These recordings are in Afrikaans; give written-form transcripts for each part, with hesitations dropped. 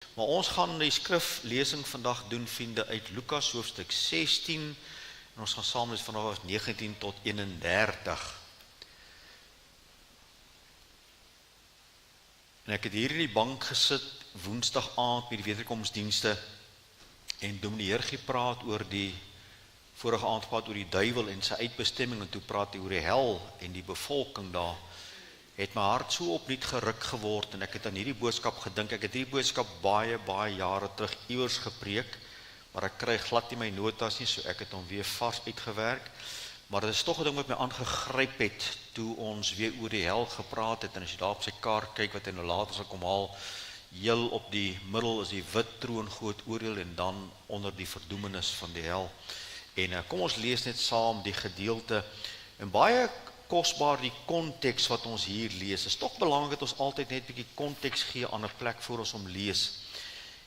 Maar ons gaan die skriflesing vandag doen, vriende, uit Lukas hoofstuk 16, en ons gaan saam lees vanaf vers 19 tot 31. En ek het hier in die bank gesit, woensdag aand met die wederkomstdienste, en Dominee Hergie praat oor die, vorige aand praat oor die duiwel en sy uitbestemming, en toe praat hy oor die hel en die bevolking daar, het my hart so opnuut geruk geword, en ek het aan hierdie boodskap gedink. Ek het hierdie boodskap baie jare terug iewers gepreek, maar ek kry glad nie my notas nie, so ek het hom weer vars uitgewerk, maar dit is toch 'n ding wat my aangegryp het, toe ons weer oor die hel gepraat het, en as jy daar op sy kaart kyk, wat hy nou later sal kom haal, heel op die middel is die wit troon groot oordeel, en dan onder die verdoemenis van die hel. En kom ons lees net saam die gedeelte, en baie kosbaar die konteks wat ons hier lees. Het is toch belangrik dat ons altyd net 'n bietjie konteks gee aan 'n plek voor ons om lees.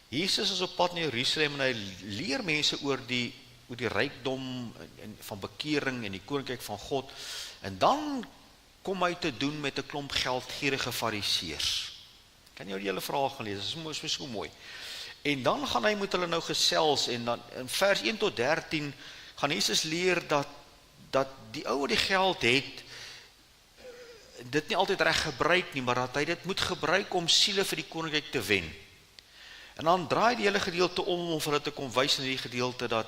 Jesus is op pad na Jerusalem en hy leer mense oor die rykdom van bekering en die koninkryk van God. En dan kom hy te doen met 'n klomp geldgierige fariseërs. Kan jy die hele verhaal gaan lees? Dit is so mooi. En dan gaan hy met hulle nou gesels, en dan in vers 1 tot 13 gaan Jesus leer dat die ou wat die geld het, dit nie altyd reg gebruik nie, maar dat hy dit moet gebruik om siele vir die koninkryk te wen. En dan draai die hele gedeelte om vir hulle te kom wys in die gedeelte dat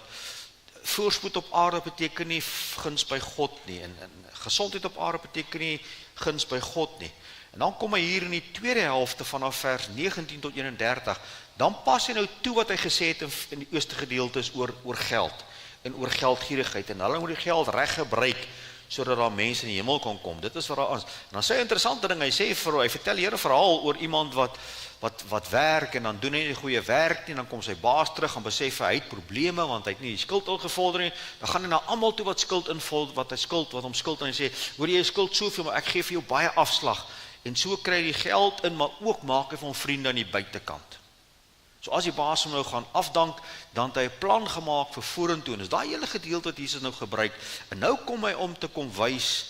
voorspoed op aarde beteken nie guns by God nie, en gesondheid op aarde beteken nie guns by God nie. En dan kom hy hier in die tweede helfte vanaf vers 19 tot 31, dan pas hy nou toe wat hy gesê het in die eerste gedeelte is oor geld, en oor geldgierigheid, en hulle moet die geld reg gebruik, sodat daar mense in die hemel kon kom. Dit is wat daar is. En dan sê hy 'n interessante ding, hy vertel hier 'n verhaal oor iemand wat werk, en dan doen hy nie goeie werk nie, dan kom sy baas terug, en besef hy het probleme, want hy het nie die skuld ingevorder nie, dan gaan hy na almal toe wat skuld invul, wat hom skuld, en hy sê, hoor jy skuld soveel, maar ek gee vir jou baie afslag, en so kry hy die geld in, maar ook maak hy van vriende aan die buitekant. So as die baas hom nou gaan afdank, dan het hy 'n plan gemaak vir vorentoe, en is daai hele gedeelte wat Jesus nou gebruik, en nou kom hy om te kom wys,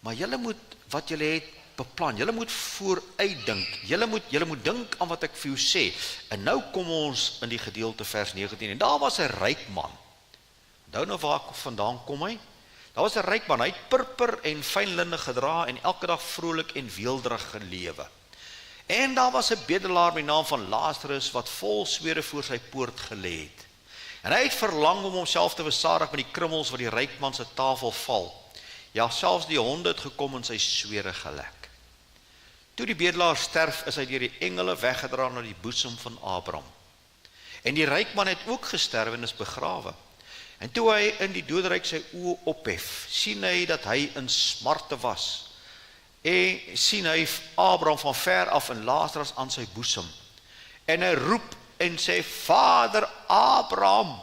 maar julle moet wat julle het beplan, julle moet vooruitdink, julle moet dink aan wat ek vir jou sê, en nou kom ons in die gedeelte vers 19, en daar was 'n ryk man, onthou nou waar vandaan kom hy? Daar was 'n ryk man, hy het purper en fyn linne gedra, en elke dag vrolik en weelderig gelewe. En daar was 'n bedelaar met die naam van Lazarus, wat vol swere voor sy poort gelê het. En hy het verlang om homself te versadig met die krummels wat die ryk man se tafel val. Ja, selfs die honde het gekom en sy swere gelek. Toe die bedelaar sterf, is hy deur die engele weggedra na die boesem van Abraham. En die ryk man het ook gesterf en is begrawe. En toe hy in die doderyk sy oë ophef, sien hy dat hy in smarte was. En sien hy Abraham van ver af en Lazarus aan sy boesem. En hy roep en sê, Vader Abraham,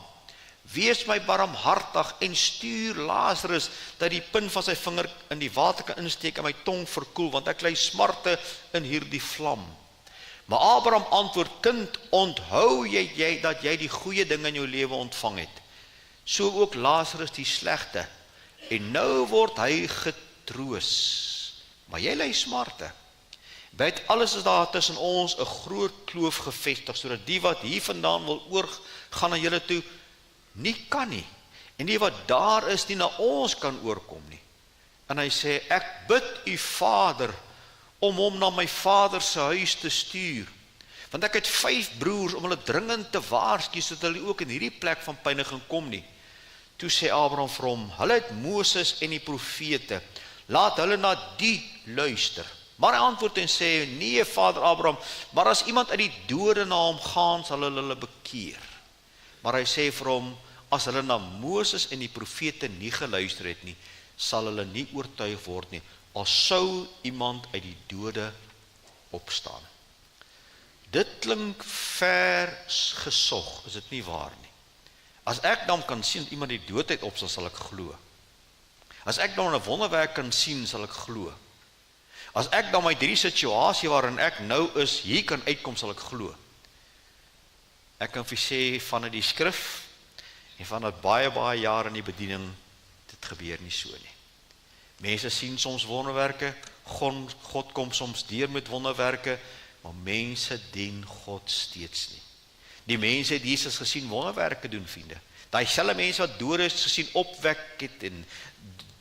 wees my barmhartig en stuur Lazarus, dat die punt van sy vinger in die water kan insteek en my tong verkoel, want ek ly smarte in hierdie vlam. Maar Abraham antwoord, kind, onthou jy dat jy die goeie ding in jou lewe ontvang het, so ook Lazarus die slegte, en nou word hy getroos. Maar jy ly smarte. By dit alles is daar tussen ons 'n groot kloof gevestig, sodat die wat hier vandaan wil oorgaan na julle toe, nie kan nie. En die wat daar is, nie na ons kan oorkom nie. En hy sê, ek bid u Vader, om hom na my vader se huis te stuur. Want ek het 5 broers, om hulle dringend te waarsku, sodat hulle ook in hierdie plek van pyniging kom nie. Toe sê Abraham vir hom, hulle het Moses en die profete, laat hulle na die luister. Maar hy antwoord en sê, nee Vader Abraham, maar as iemand uit die dode na hom gaan, sal hulle bekeer. Maar hy sê vir hom, as hulle na Moses en die profete nie geluister het nie, sal hulle nie oortuig word nie, al sou iemand uit die dode opstaan. Dit klink ver gesog, is dit nie waar nie. As ek dan kan sien dat iemand die doodheid opstaan, sal ek glo. As ek dan 'n wonderwerk kan sien, sal ek glo. As ek dan met hierdie situasie waarin ek nou is, hier kan uitkom, sal ek glo. Ek kan vir sê vanuit die skrif en vanuit baie jare in die bediening, dit gebeur nie so nie. Mense sien soms wonderwerke, God kom soms deur met wonderwerke, maar mense dien God steeds nie. Die mense het Jesus gesien wonderwerke doen, vriende. Daai selfe mense wat dode is gesien opwek het en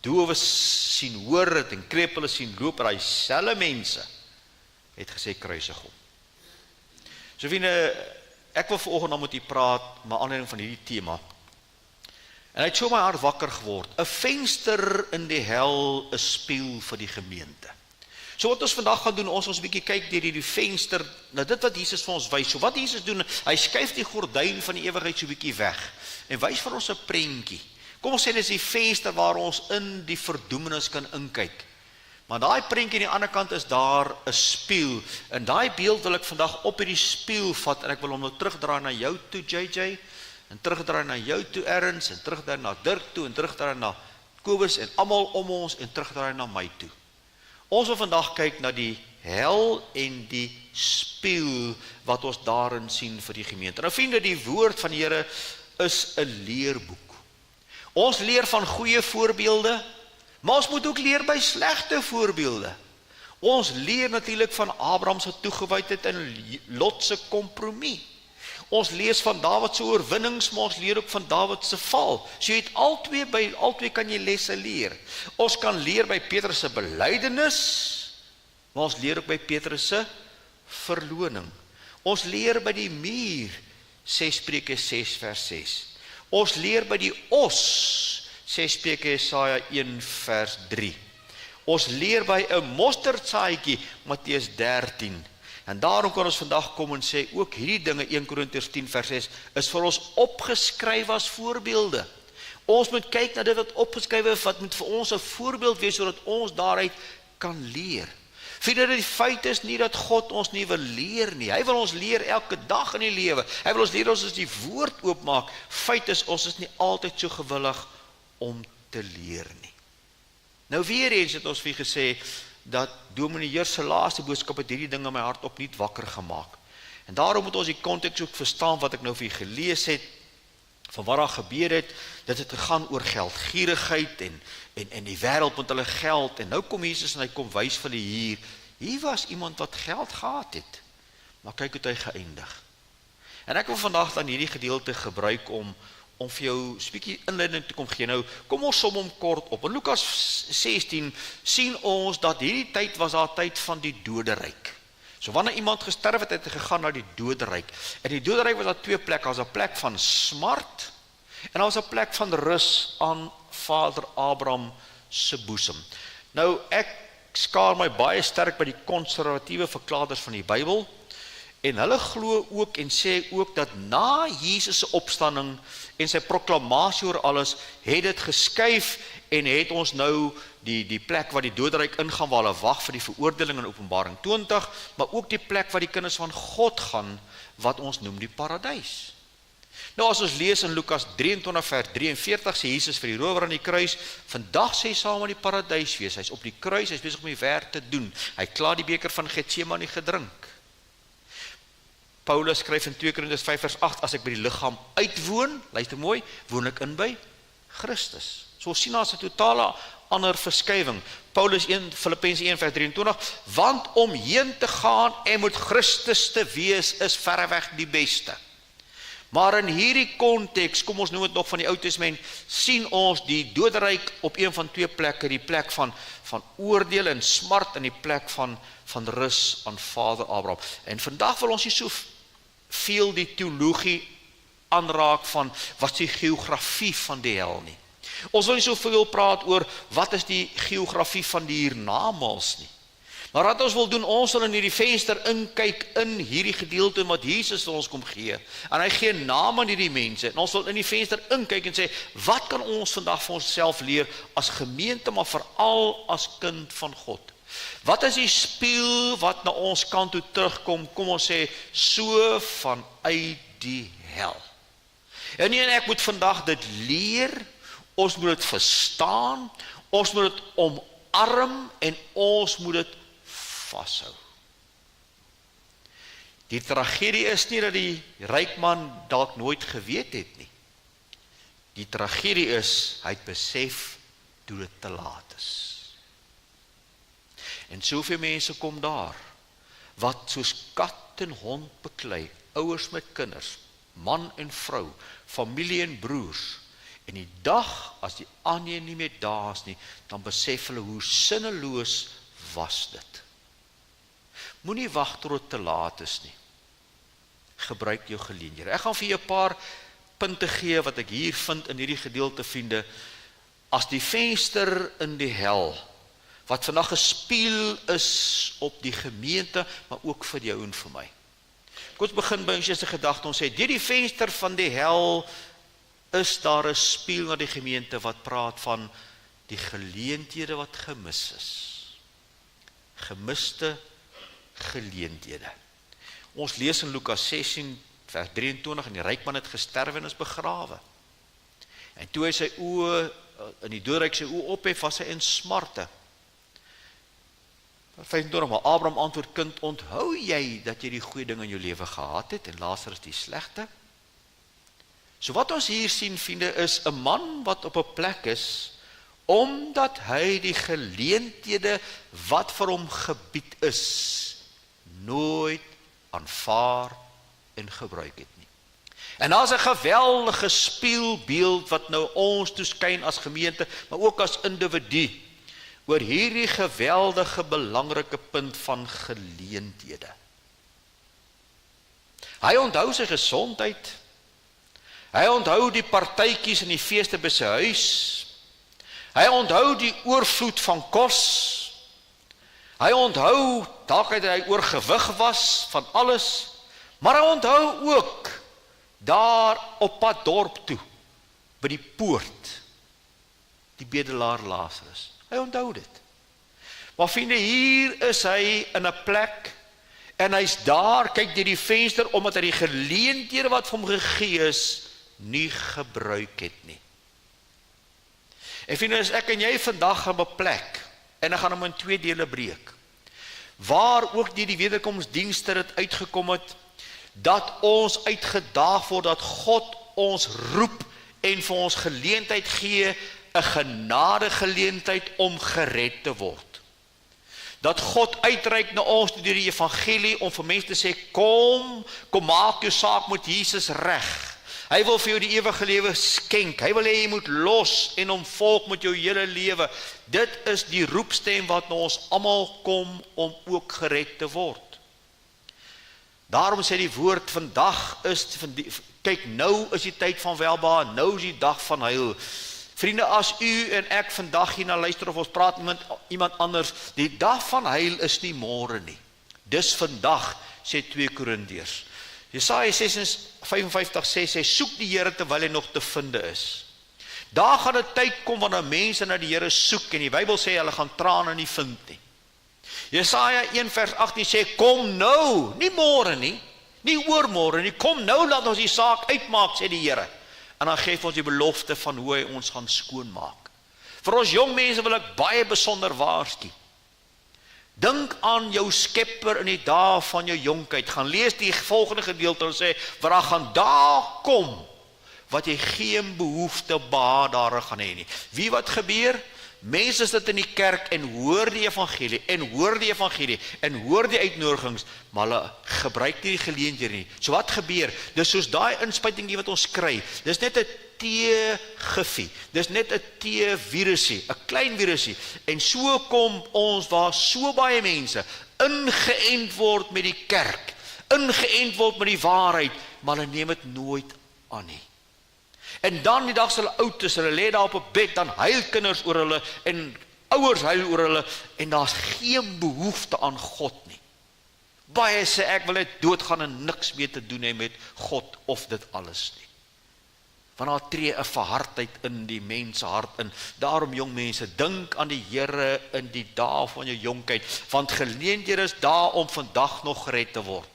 dowes sien hoor het en krepeles sien loop, daai selfe mense het gesê kruisig hom. So vriende, ek wil vanoggend dan met u praat na aanleiding van hierdie tema. En hy het so my hart wakker geword. 'n Venster in die hel, 'n spieël vir die gemeente. So wat ons vandag gaan doen, ons 'n bietjie kyk deur hierdie venster, na dit wat Jesus vir ons wys. So wat Jesus doen, hy skuif die gordyn van die ewigheid so bietjie weg en wys vir ons 'n prentjie. Kom ons sê dis die venster waar ons in die verdoemenis kan inkyk. Maar daai prentjie aan die ander kant is daar 'n spieël. En daai beeld wil ek vandag op hierdie spieël vat en ek wil hom nou terugdraai na jou toe, JJ, en terugdraai na jou toe, Erns, en terugdraai na Dirk toe, en terugdraai na Kobus en almal om ons, en terugdraai na my toe. Ons wil vandag kyk na die hel en die spieël wat ons daarin sien vir die gemeente. Nou vriende, die woord van die Here is 'n leerboek. Ons leer van goeie voorbeelde, maar ons moet ook leer by slegte voorbeelde. Ons leer natuurlik van Abraham se toegewydheid en Lot se kompromie. Ons lees van Dawid se oorwinnings, maar ons leer ook van Dawid se val. So jy het albei kan jy lesse leer. Ons kan leer by Petrus se belydenis, maar ons leer ook by Petrus se verloning. Ons leer by die muur, 6 Spreuke 6 vers 6. Ons leer by die os, 6 Spreuke Jesaja 1 vers 3. Ons leer by 'n mosterdsaadjie, Matteus 13. En daarom kan ons vandag kom en sê, ook hierdie dinge, 1 Korintiërs 10 vers 6, is vir ons opgeskryf as voorbeelde. Ons moet kyk na dit wat opgeskryf is, wat moet vir ons 'n voorbeeld wees, sodat ons daaruit kan leer. Vriende, die feit is nie dat God ons nie wil leer nie. Hy wil ons leer elke dag in die lewe. Hy wil ons leer as ons die woord oopmaak. Feit is, ons is nie altyd so gewillig om te leer nie. Nou weer eens het ons vir gesê, dat Dominee Heer se laaste boodskap het hierdie ding in my hart opnuut wakker gemaak. En daarom moet ons die konteks ook verstaan wat ek nou vir u gelees het, van wat daar gebeur het. Dit het gegaan oor geldgierigheid en die wêreld met hulle geld. En nou kom Jesus en hy kom wys vir hulle hier was iemand wat geld gehad het. Maar kyk hoe hy geëindig. En ek wil vandag dan hierdie gedeelte gebruik om vir jou 'n bietjie inleiding te kom gee. Nou, kom ons som hom kort op. In Lukas 16 sien ons dat hierdie tyd was daar tyd van die doderyk. So wanneer iemand gesterf het, het hy gegaan na die doderyk. En die doderyk was daar 2 plekke. Daar was 'n plek van smart en daar was 'n plek van rus aan Vader Abraham se boesem. Nou, ek skaar my baie sterk by die konservatiewe verklaarders van die Bybel. En hulle glo ook en sê ook dat na Jesus se opstanding en sy proklamasie oor alles, het dit geskuif en het ons nou die plek waar die doderyk ingaan, waar hulle wag vir die veroordeling in Openbaring 20, maar ook die plek waar die kinders van God gaan, wat ons noem die paradys. Nou as ons lees in Lukas 23 vers 43, sê Jesus vir die rower aan die kruis, vandag sê hy saam in die paradys wees, hy's op die kruis, hy's besig om die werk te doen, hy klaar die beker van Getsemane gedrink. Paulus skryf in 2 Korintiërs 5 vers 8, as ek by die liggaam uitwoon, luister mooi, woon ek in by Christus. So sien ons 'n totale ander verskywing. Paulus 1 Filippense 1 vers 23, want om heen te gaan en met Christus te wees is verreweg die beste. Maar in hierdie konteks, kom ons noem dit nog van die Ou Testament, sien ons die doderyk op een van 2 plekke, die plek van oordeel en smart en die plek van rus aan Vader Abraham. En vandag wil ons nie so veel die teologie aanraak van wat is die geografie van die hel nie. Ons wil nie so veel praat oor wat is die geografie van die hiernamaals nie. Maar wat ons wil doen, ons wil in hierdie venster inkyk in hierdie gedeelte wat Jesus vir ons kom gee. En hy gee naam aan hierdie mense. En ons wil in die venster inkyk en sê, wat kan ons vandag vir onsself leer as gemeente, maar veral as kind van God? Wat is die spieël wat na ons kant toe terugkom, kom ons sê, so vanuit die hel. En ek moet vandag dit leer, ons moet dit verstaan, ons moet dit omarm en ons moet dit vashou. Die tragedie is nie dat die ryk man dalk nooit geweet het nie. Die tragedie is, hy het besef toe dit te laat is. En soveel mense kom daar, wat soos kat en hond beklei, ouers met kinders, man en vrou, familie en broers, en die dag as die ander nie meer daar is nie, dan besef hulle hoe sinneloos was dit. Moenie wag tot dit te laat is nie. Gebruik jou geleenthede. Ek gaan vir jou 'n paar punte gee wat ek hier vind in hierdie gedeelte vind, as die venster in die hel, wat vandag gespieël is op die gemeente, maar ook vir jou en vir my. Kom ons begin by ons eerste gedagte, ons sê, deur die venster van die hel is daar 'n spieël na die gemeente wat praat van die geleenthede wat gemis is. Gemiste geleenthede. Ons lees in Lukas 16 vers 23, en die ryk man het gesterwe en is begrawe. En toe hy sy oë in die doodryk sy oë ophef, was hy in smarte. 25, maar Abraham antwoord, kind, onthou jy dat jy die goeie ding in jou lewe gehad het, en Lazarus die slegte? So wat ons hier sien, vriende, is 'n man wat op 'n plek is, omdat hy die geleenthede wat vir hom gebied is, nooit aanvaar en gebruik het nie. En daar's 'n geweldige spieelbeeld wat nou ons toeskyn as gemeente, maar ook as individu, oor hierdie geweldige belangrike punt van geleenthede. Hy onthou sy gesondheid, hy onthou die partytjies en die feeste by sy huis, hy onthou die oorvloed van kos, hy onthou, dalk het hy oorgewig was van alles, maar hy onthou ook, daar op pad dorp toe, by die poort, die bedelaar Lazarus. Hy onthou dit. Maar vriende, hier is hy in 'n plek, en hy's daar, kyk deur die venster, omdat hy die geleenthede wat vir hom gegee is, nie gebruik het nie. En vriende, as ek en jy vandag op 'n plek, en ek gaan hom in 2 dele breek, waar ook die wederkomsdienste het uitgekom het, dat ons uitgedaag word, dat God ons roep, en vir ons geleentheid gee, 'n genade geleentheid om gered te word. Dat God uitreik na ons deur die evangelie, om vir mense te sê, kom maak jou saak met Jesus reg. Hy wil vir jou die ewige lewe skenk, hy wil hê jy moet los, en hom volg met jou hele lewe. Dit is die roepstem wat na ons almal kom, om ook gered te word. Daarom sê die woord, vandag is, kyk, nou is die tyd van welbehae, nou is die dag van heil. Vriende, as u en ek vandag hier na luister, of ons praat iemand anders, die dag van heil is nie môre nie. Dis vandag, sê 2 Korintiërs. Jesaja 55 sê, soek die Here terwyl hy nog te vinde is. Daar gaan 'n tyd kom wanneer mense na die Here soek, en die Bybel sê hulle gaan trane nie vind nie. Jesaja 1 vers 18 sê, kom nou, nie môre nie, nie oormôre nie, kom nou, laat ons die saak uitmaak, sê die Here. En dan geef ons die belofte van hoe hy ons gaan skoonmaak. Vir ons jong mense wil ek baie besonder waarsku. Dink aan jou Skepper in die dae van jou jonkheid. Gaan lees die volgende gedeelte en sê, want daar gaan dae kom, wat jy geen behoefte daar gaan hê nie. Wie wat gebeur? Mense sit in die kerk en hoor die evangelie, en hoor die uitnodigings, maar hulle gebruik nie die geleenthede nie. So wat gebeur? Dis soos daai inspuiting wat ons kry. Dis net 'n T-giffie. Dis net 'n T-virusie, 'n klein virusie. En so kom ons waar so baie mense ingeënt word met die kerk, ingeënt word met die waarheid, maar hulle neem dit nooit aan nie. En dan die dag as hulle oud is, hulle lê daar op 'n bed, dan huil kinders oor hulle, en ouers huil oor hulle, en daar's geen behoefte aan God nie. Baie sê, ek wil net doodgaan en niks meer te doen hê met God of dit alles nie. Want daar tree 'n verhardheid in die mens hart in. Daarom jong mense, dink aan die Here in die dae van jou jonkheid, want geleenthede is daar om vandag nog gered te word.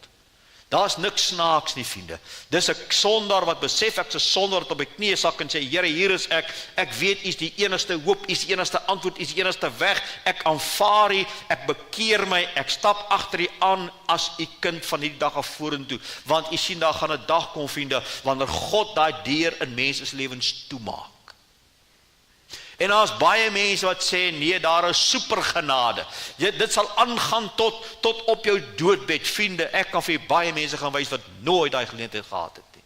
Daar's niks snaaks nie, vriende. Dis 'n sondaar wat besef ek is 'n sondaar, wat op die knieë sak en sê, Here, hier is ek. Ek weet U is die enigste hoop, U is die enigste antwoord, U is die enigste weg. Ek aanvaar U, ek bekeer my, ek stap agter U aan as U kind van hierdie dag af vorentoe. Want U sien, daar gaan 'n dag kom, vriende, wanneer God daai deur in mense se lewens toemaak. En daar's baie mense wat sê, nee, daar is supergenade. Dit sal aangaan tot op jou doodbed. Vriende, ek kan vir baie mense gaan wys wat nooit daai geleentheid gehad het nie.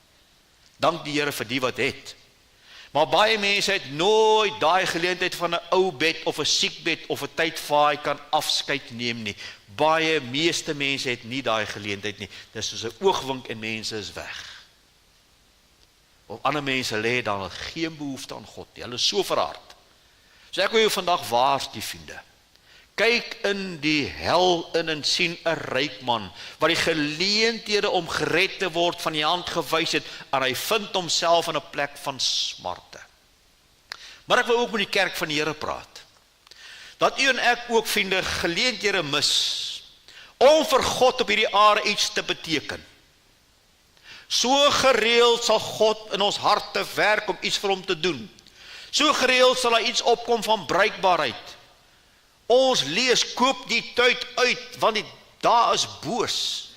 Dank die Here vir die wat het. Maar baie mense het nooit daai geleentheid van 'n ou bed of 'n siekbed of 'n tyd waar hy kan afskeid neem nie. Meeste mense het nie daai geleentheid nie. Dis soos 'n oogwink en mense is weg. Of ander mense lê dan geen behoefte aan God nie. Hulle is so verhard. So ek wil jou vandag waarsku, vriende. Kyk in die hel in en sien 'n ryk man wat die geleenthede om gered te word van die hand gewys het, en hy vind homself in 'n plek van smarte. Maar ek wil ook met die kerk van die Here praat. Dat u en ek ook, vriende, geleenthede mis om vir God op hierdie aarde iets te beteken. So gereeld sal God in ons harte werk om iets vir hom te doen. So gereeld sal daar iets opkom van bruikbaarheid. Ons lees, koop die tyd uit, want die dae is boos.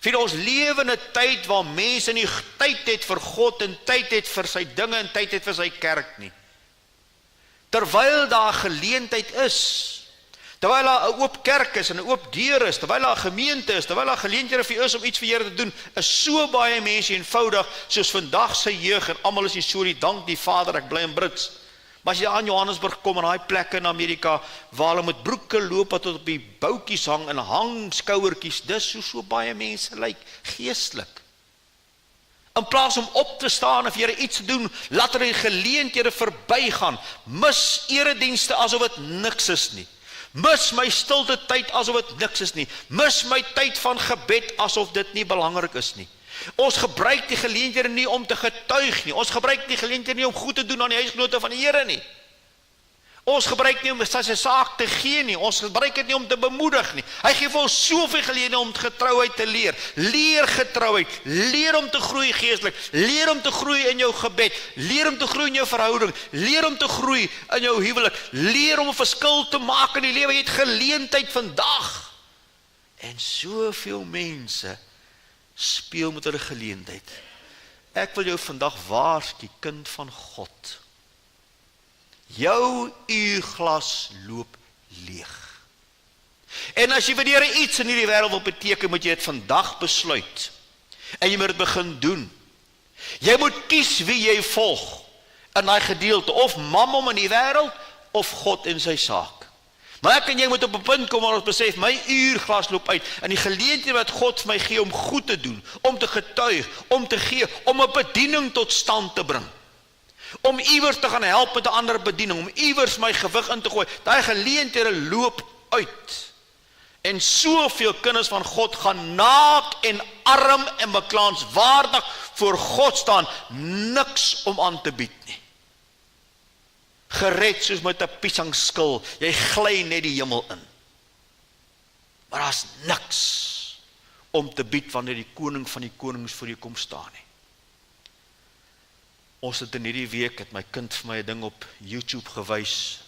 Vir ons lewe in 'n tyd waar mense nie tyd het vir God en tyd het vir sy dinge en tyd het vir sy kerk nie. Terwyl daar geleentheid is, terwyl daar 'n oop kerk is en 'n oop deur is, terwyl daar 'n gemeente is, terwyl daar geleenthede vir is om iets vir Here te doen, is so baie mense eenvoudig soos vandag se jeug, en almal is nie sorry, dank die Vader, ek bly in Brits. Maar as jy aan Johannesburg kom, en daai plekke in Amerika waar hulle met broeke loop wat tot op die boutjies hang en hang skouertjies, dis so baie mense lyk geestelik. In plaas om op te staan en vir Here iets te doen, laat hulle die geleenthede verbygaan. Mis eredienste asof dit niks is nie. Mis my stilte tyd asof dit niks is nie. Mis my tyd van gebed asof dit nie belangrik is nie. Ons gebruik die geleenthede nie om te getuig nie. Ons gebruik die geleenthede nie om goed te doen aan die huisgenote van die Here nie. Ons gebruik nie om sy saak te gee nie. Ons gebruik dit nie om te bemoedig nie. Hy gee vir ons soveel geleenthede om getrouheid te leer. Leer getrouheid. Leer om te groei geestelik. Leer om te groei in jou gebed. Leer om te groei in jou verhouding. Leer om te groei in jou huwelik. Leer om 'n verskil te maak in die lewe. Jy het geleentheid vandag. En soveel mense speel met hulle geleentheid. Ek wil jou vandag waarsku, kind van God. Jou uurglas loop leeg. En as jy vir die Here iets in hierdie wêreld wil beteken, moet jy dit vandag besluit. En jy moet dit begin doen. Jy moet kies wie jy volg in daai gedeelte, of mammon in die wêreld of God en sy saak. Maar ek en jy moet op 'n punt kom waar ons besef, my uurglas loop uit, en die geleenthede wat God vir my gee om goed te doen, om te getuig, om te gee, om 'n bediening tot stand te bring, om iewers te gaan help met 'n ander bediening, om iewers my gewig in te gooi, daai geleenthede loop uit. En soveel kinders van God gaan naak en arm en beklaanswaardig voor God staan, niks om aan te bied nie. Gered soos met 'n piesangskil, jy gly net die hemel in. Maar daar's niks om te bied wanneer die koning van die konings voor jou kom staan nie. Ons het in hierdie week, het my kind vir my 'n ding op YouTube gewys,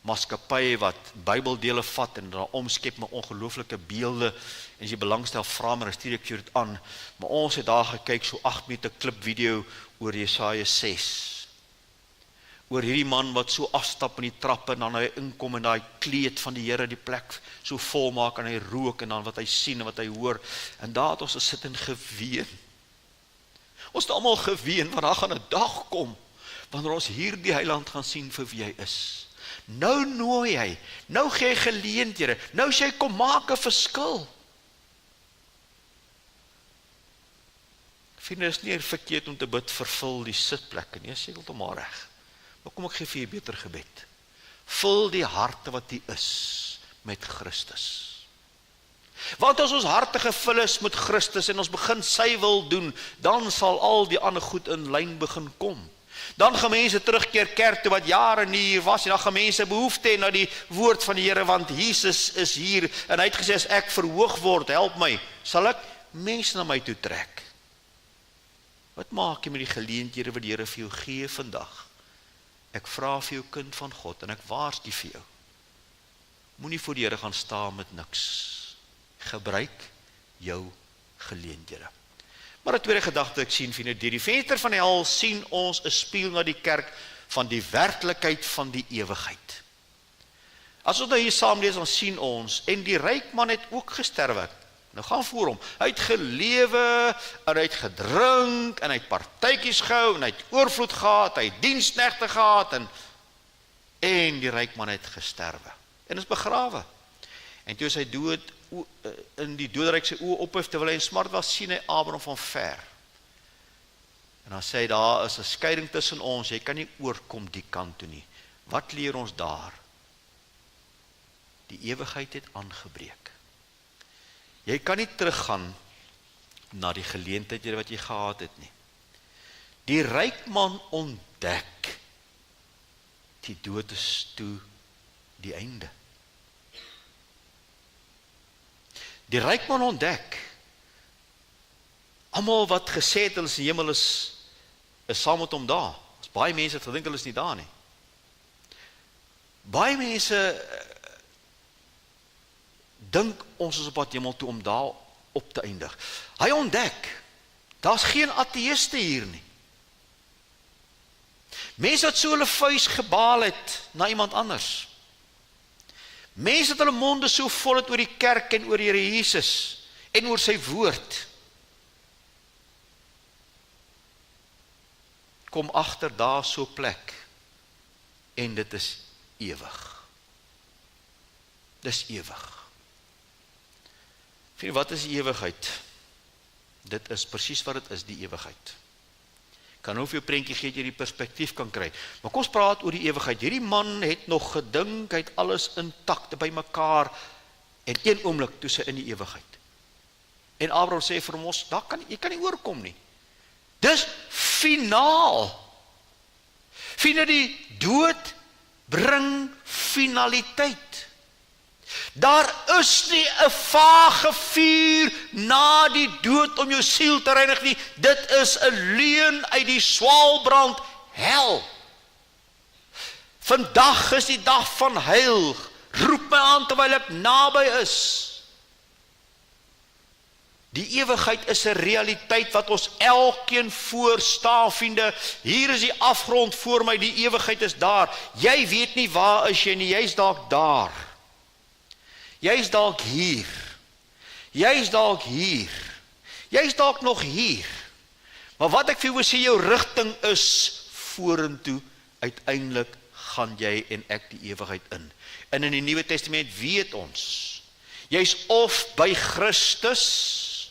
maatskappy wat Bybeldele vat en daar omskep met ongelooflike beelde, en as jy belangstel, vra maar, stuur ek jou dit aan. Maar ons het daar gekyk, so 8 minute klip video oor Jesaja 6. Oor hierdie man wat so afstap in die trappe en dan hy inkom en daai kleed van die Here die plek so vol maak en hy rook en dan wat hy sien en wat hy hoor. En daar het ons gesit en geween. Ons het almal geween, want daar gaan 'n dag kom wanneer ons hierdie heiland gaan sien vir wie hy is. Nou nooi hy, nou gee hy geleenthede, nou sê hy kom maak 'n verskil. Ek vind dit is nie verkeerd om te bid vervul die sitplekke nie, is heeltemal reg. Maar kom ek gee vir jy beter gebed. Vul die harte wat die is met Christus. Want as ons harte gevul is met Christus en ons begin sy wil doen, dan sal al die ander goed in lyn begin kom. Dan gaan mense terugkeer kerk toe wat jare nie hier was, en dan gaan mense behoefte hê na die woord van die Here, want Jesus is hier, en hy het gesê, as ek verhoog word, help my, sal ek mense na my toe trek. Wat maak jy met die geleenthede wat die Here vir jou gee vandag? Ek vra vir jou, kind van God, en ek waarsku vir jou, moenie voor die Here gaan staan met niks. Gebruik jou geleenthede. Maar 'n tweede gedagte ek sien, vriende, deur die venster van die hel sien ons 'n spieël na die kerk van die werklikheid van die ewigheid. As ons nou hier saam lees, dan sien ons, en die ryk man het ook gesterwe. Nou gaan voor hom, hy het gelewe, en hy het gedrink, en hy het partytjies gehou, en hy het oorvloed gehad, hy het diensknegte gehad, en die ryk man het gesterwe, en is begrawe. En toe is hy dood, in die doodryk sy oë ophef, terwyl hy in smart was, sien hy Abraham van ver. En dan sê hy, daar is 'n skeiding tussen ons, jy kan nie oorkom die kant toe nie. Wat leer ons daar? Die ewigheid het aangebreek. Jy kan nie teruggaan na die geleentheid wat jy gehad het nie. Die ryk man ontdek, die dood is toe die einde. Die ryk man ontdek, almal wat gesê het, hulle is in die hemel is saam met hom daar. As baie mense het gedink, hulle is nie daar nie. Baie mense dink ons is op pad hemel toe om daar op te eindig. Hy ontdek, daar's geen ateïste hier nie. Mense wat so hulle vuis gebaal het na iemand anders. Mense wat hulle monde so vol het oor die kerk en oor die Here Jesus en oor sy woord. Kom agter daar so plek en dit is ewig. Dis ewig. Vriende, wat is die ewigheid? Dit is presies wat dit is, die ewigheid. Kan nou vir jou prentjie gee, jy die perspektief kan kry. Maar kom ons praat oor die ewigheid. Hierdie man het nog gedink, hy het alles intakte by mekaar, en een oomblik toe sy in die ewigheid. En Abraham sê vir hom, jy kan nie oorkom nie. Dis finaal. Vriende, die dood bring finaliteit. Daar is nie 'n vage vuur na die dood om jou siel te reinig nie. Dit is 'n leuen uit die swaalbrand hel. Vandag is die dag van heil. Roep my aan terwyl ek naby is. Die ewigheid is 'n realiteit wat ons elkeen voorstaan, vriende. Hier is die afgrond voor my, die ewigheid is daar. Jy weet nie waar is jy nie, jy's dalk daar. Jy's dalk hier. Jy's dalk hier. Jy's dalk nog hier. Maar wat ek vir jou sê, jou rigting is vorentoe. Uiteindelik gaan jy en ek die ewigheid in. En in die Nuwe Testament weet ons, jy's of by Christus,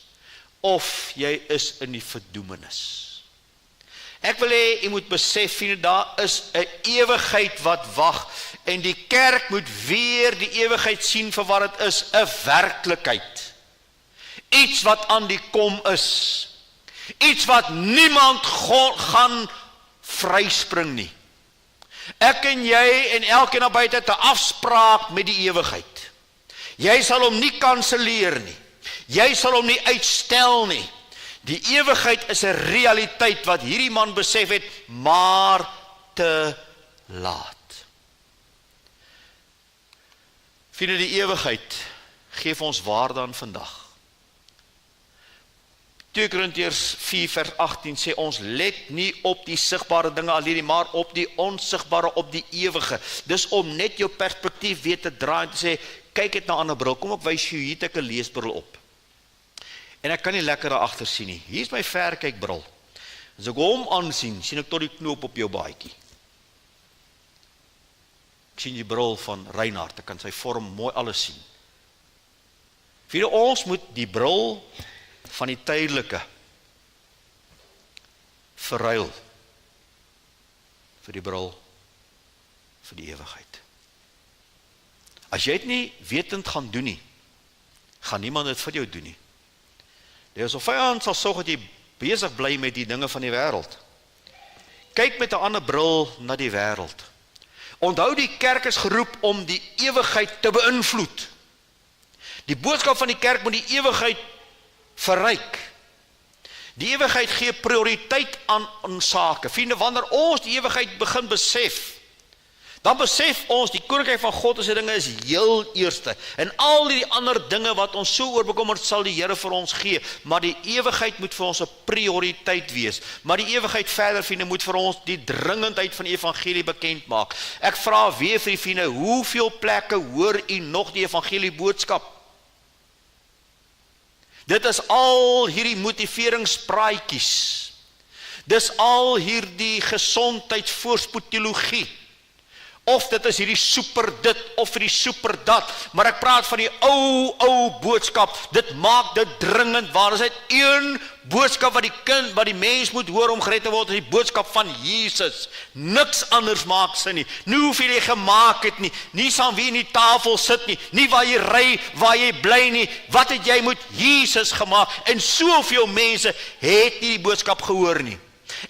of jy is in die verdoemenis. Ek wil hê jy moet besef, vriende, daar is 'n ewigheid wat wag, en die kerk moet weer die ewigheid sien vir wat dit is, 'n werklikheid. Iets wat aan die kom is. Iets wat niemand gaan vryspring nie. Ek en jy en elkeen na buite het 'n afspraak met die ewigheid. Jy sal hom nie kanselleer nie. Jy sal hom nie uitstel nie. Die ewigheid is 'n realiteit wat hierdie man besef het, maar te laat. Vriende, die ewigheid gee vir ons waarde aan vandag. 2 Korintiërs 4 vers 18 sê ons let nie op die sigbare dinge alleen nie, maar op die onsigbare, op die ewige. Dis om net jou perspektief weer te draai en te sê, kyk het na 'n ander bril. Kom ek wys jou, hier het ek 'n leesbril op. En ek kan nie lekker daar agter sien nie. Hier is my verkykbril. As ek hom aansien, sien ek tot die knoop op jou baadjie. Ek sien die bril van Reinhard, ek kan sy vorm mooi alles sien. Vir ons moet die bril van die tydelike verruil vir die bril vir die ewigheid. As jy dit nie wetend gaan doen nie, gaan niemand dit vir jou doen nie. Die vyand sal sorg dat jy besig bly met die dinge van die wêreld. Kyk met 'n ander bril na die wêreld. Onthou, die kerk is geroep om die ewigheid te beïnvloed. Die boodskap van die kerk moet die ewigheid verryk. Die ewigheid gee prioriteit aan sake. Vriende, wanneer ons die ewigheid begin besef, Dan besef ons, die koninkryk van God se dinge is heel eerste. En al die ander dinge wat ons so oorbekommerd sal die Here vir ons gee. Maar die ewigheid moet vir ons 'n prioriteit wees. Maar die ewigheid verder, vriende, moet vir ons die dringendheid van die evangelie bekend maak. Ek vra weer vir die vriende, hoeveel plekke hoor u nog die evangelie boodskap? Dit is al hierdie motiveringspraatjies. Dis al hierdie gesondheidsvoorspoedteologie. Of dit is hierdie super dit, of hierdie super dat. Maar ek praat van die ou boodskap. Dit maak dit dringend waar. Is dit een boodskap wat die mens moet hoor om gered te word, is die boodskap van Jesus. Niks anders maak sin nie. Nie hoeveel jy gemaak het nie. Nie saam wie in die tafel sit nie. Nie waar jy ry, waar jy bly nie. Wat het jy met Jesus gemaak? En soveel mense het nie die boodskap gehoor nie.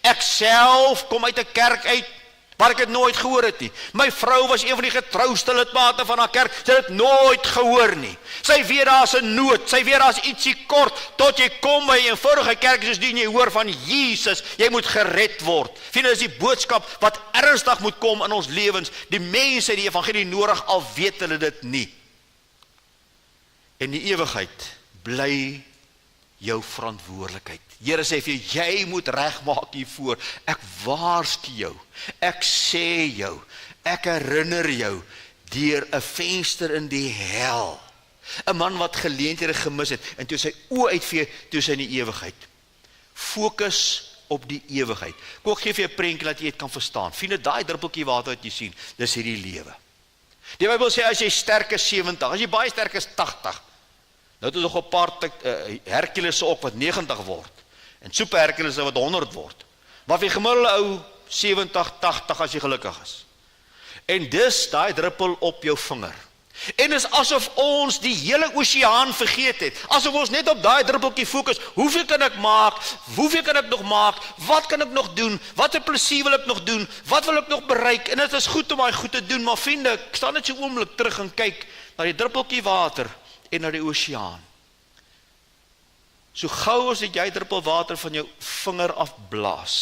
Ek self kom uit 'n kerk uit waar ek het nooit gehoor het nie. My vrou was een van die getrouste lidmate van haar kerk, sy het het nooit gehoor nie. Sy weet daar's 'n nood, sy weet daar's ietsie kort, tot jy kom by 'n eenvoudige kerk soos die en jy hoor van Jesus, jy moet gered word. Vriende, dis die boodskap wat ernstig moet kom in ons lewens. Die mense het die evangelie nodig, al weet hulle dit nie. En die ewigheid bly jou verantwoordelikheid. Here sê vir jou, jy moet regmaak hiervoor. Ek waarsku jou, ek sê jou, ek herinner jou deur 'n venster in die hel. 'n Man wat geleenthede gemis het en toe sy oë uitvee, toe sy in die ewigheid. Fokus op die ewigheid. Kom ek gee vir jou 'n prentjie dat jy dit kan verstaan. Vriende, daai druppeltjie water wat jy sien, dis hierdie lewe. Die Bybel sê as jy sterk is 70, as jy baie sterk is 80. Nou het ons nog 'n paar Hercules ook wat 90 word. En super Hercules wat 100 word. Maar vir gemiddelde ou 70, 80 as jy gelukkig is. En dis daai druppel op jou vinger. En is asof ons die hele oseaan vergeet het. Asof ons net op daai druppeltjie fokus. Hoeveel kan ek maak? Hoeveel kan ek nog maak? Wat kan ek nog doen? Wat 'n plesier wil ek nog doen? Wat wil ek nog bereik? En dit is goed om daai goed te doen, maar vriende, ek staan net so 'n oomblik terug en kyk na die druppeltjie water en na die oseaan. So gou as jy druppel water van jou vinger afblaas,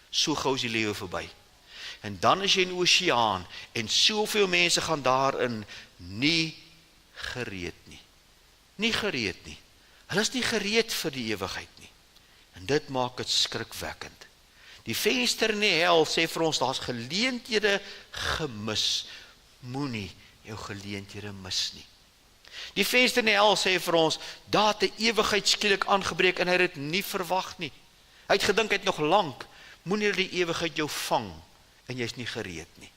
so gou is die lewe verby. En dan is jy in die oseaan en soveel mense gaan daarin nie gereed nie. Nie gereed nie. Hulle is nie gereed vir die ewigheid nie. En dit maak dit skrikwekkend. Die venster in die hel sê vir ons, daar's geleenthede gemis. Moenie jou geleenthede mis nie. Die venster in die hel sê vir ons, daar het 'n ewigheid skielik aangebreek en hy het dit nie verwag nie. Hy het gedink hy het nog lank. Moenie dat die ewigheid jou vang en jy's nie gereed nie.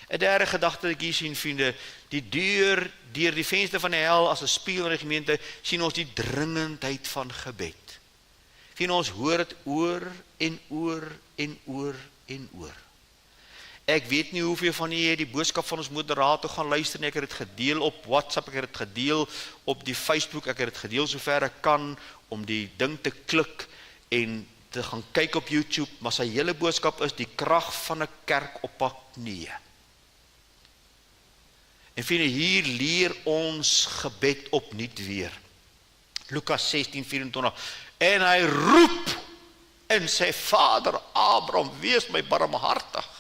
'n Derde gedagte wat ek hier sien, vriende, die deur deur die venster van die hel as 'n spieël in die gemeente, sien ons die dringendheid van gebed. Vriende, ons hoor dit oor en oor en oor en oor. Ek weet nie hoeveel van julle die boodskap van ons moderator gaan luister nie. Ek het dit gedeel op WhatsApp, ek het dit gedeel op die Facebook, ek het dit gedeel sover ek kan om die ding te klik en te gaan kyk op YouTube, maar sy hele boodskap is die krag van 'n kerk op haar knieë. En vriende, hier leer ons gebed opnuut weer. Lukas 16:24. En hy roep en sê, Vader Abraham, wees my barmhartig.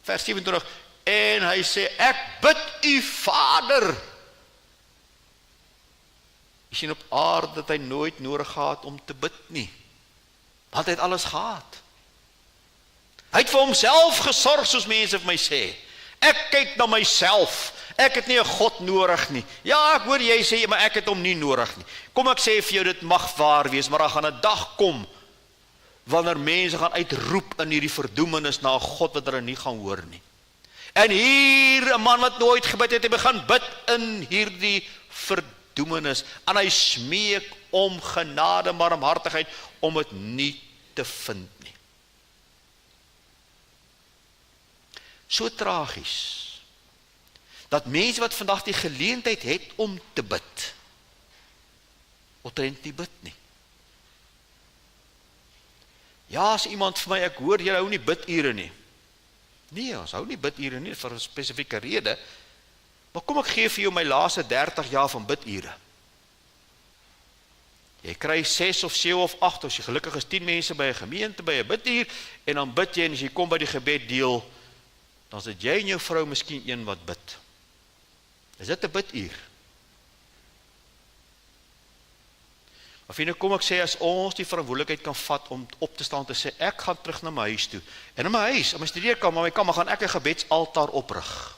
Vers 27, en hy sê, ek bid u Vader. Jy sien op aarde dat hy nooit nodig gehad om te bid nie. Want hy het alles gehad. Hy het vir homself gesorg, soos mense vir my sê. Ek kyk na myself. Ek het nie 'n God nodig nie. Ja, ek hoor jy sê, maar ek het hom nie nodig nie. Kom ek sê vir jou, dit mag waar wees, maar daar gaan 'n dag kom wanneer mense gaan uitroep in hierdie verdoemenis na 'n God wat hulle nie gaan hoor nie. En hier 'n man wat nooit gebid het, hy begin bid in hierdie verdoemenis. En hy smeek om genade en barmhartigheid om dit nie te vind nie. So tragies, dat mense wat vandag die geleentheid het om te bid, omtrent nie bid nie. Ja, as iemand vir my, ek hoor, jy hou nie bidure nie. Nee, ons hou nie bidure nie, vir 'n spesifieke rede, maar kom ek gee vir jou my laaste 30 jaar van bidure. Jy kry 6 of 7 of 8, as jy gelukkig is 10 mense by 'n gemeente, by 'n biduur, en dan bid jy, en as jy kom by die gebed deel, dan is dit jy en jou vrou miskien een wat bid. Is dit 'n biduur? Maar vriende, kom ek sê, as ons die verantwoordelikheid kan vat om op te staan te sê, ek gaan terug na my huis toe, en in my huis, in my studeerkamer, my kamer, gaan ek 'n gebedsaltaar oprig.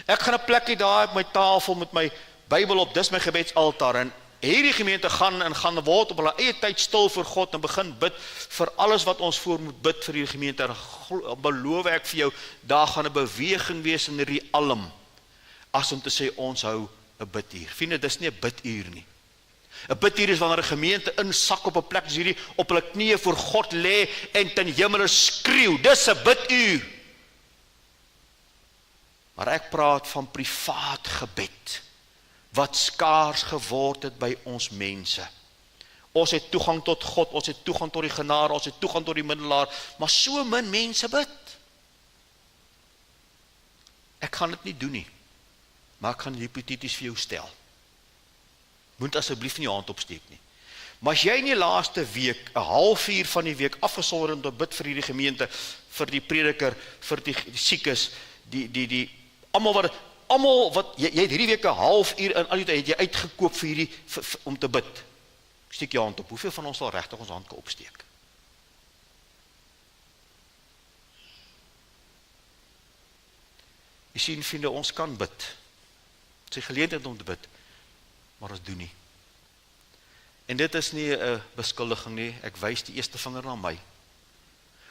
Ek gaan 'n plekkie daar op my tafel met my Bybel op, dis my gebedsaltaar, en hierdie gemeente gaan word op hulle eie tyd stil voor God en begin bid vir alles wat ons voor moet bid vir die gemeente. En beloof ek vir jou, daar gaan 'n beweging wees in hierdie alm, as om te sê, ons hou 'n biduur. Vriende, dis nie 'n biduur nie. 'n biduur is wanneer 'n gemeente insak op 'n plek soos hierdie, op hulle knieë voor God lê en ten hemele skreeu. Dis 'n biduur. Maar ek praat van privaat gebed, wat skaars geword het by ons mense. Ons het toegang tot God, ons het toegang tot die genade, ons het toegang tot die middelaar, maar so min mense bid. Ek gaan dit nie doen nie, maar ek gaan hypoteties vir jou stel. Moet asseblief nie jou hand opsteek nie. Maar as jy in die laaste week, 'n halfuur van die week afgesonder om te bid vir hierdie gemeente, vir die prediker, vir die siekes, almal wat jy het hierdie week 'n halfuur in al die tyd het jy uitgekoop vir hierdie om te bid. Steek jou hand op. Hoeveel van ons sal regtig ons hand kan opsteek? Jy sien, vriende, ons kan bid. Dit is 'n geleentheid om te bid, maar ons doen nie. En dit is nie 'n beskuldiging nie, ek wys die eerste vinger na my.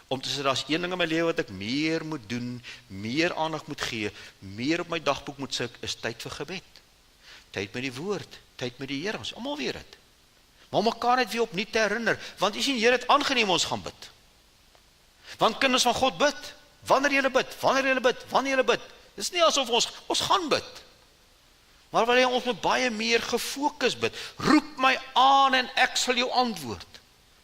Om te sê, daar is een ding in my lewe wat ek meer moet doen, meer aandag moet gee, meer op my dagboek moet sit, is tyd vir gebed. Tyd met die woord, tyd met die Here, ons almal weet dit. Maar om mekaar net weer opnuut te herinner, want jy sien, Here het aangeneem ons gaan bid. Want kinders van God bid, wanneer jy bid, wanneer jy bid, wanneer jy bid. Dit is nie asof ons gaan bid. Maar wanneer ons met baie meer gefokus bid, roep my aan en ek sal jou antwoord.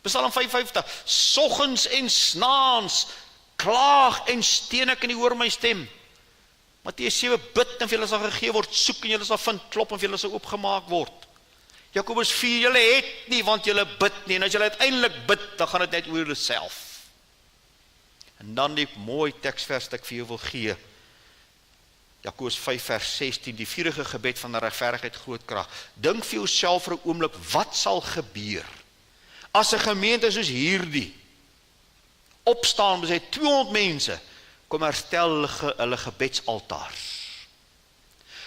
Psalm 55, soggens en snaans, klaag en steen ek en jy hoor my stem. Matteus 7, bid en vir julle sal gegee word, soek en julle sal vind, klop en vir julle sal oopgemaak word. Jakobus 4, julle het nie, want julle bid nie, en as julle uiteindelik bid, dan gaan dit net oor julle self. En dan die mooi teksvers wat ek vir jou wil gee, Jakobus 5 vers 16, die vurige gebed van die regverdigheid groot krag. Dink vir jouself vir 'n oomblik, wat sal gebeur as 'n gemeente soos hierdie opstaan, sê 200 mense kom herstel hulle gebedsaltaars.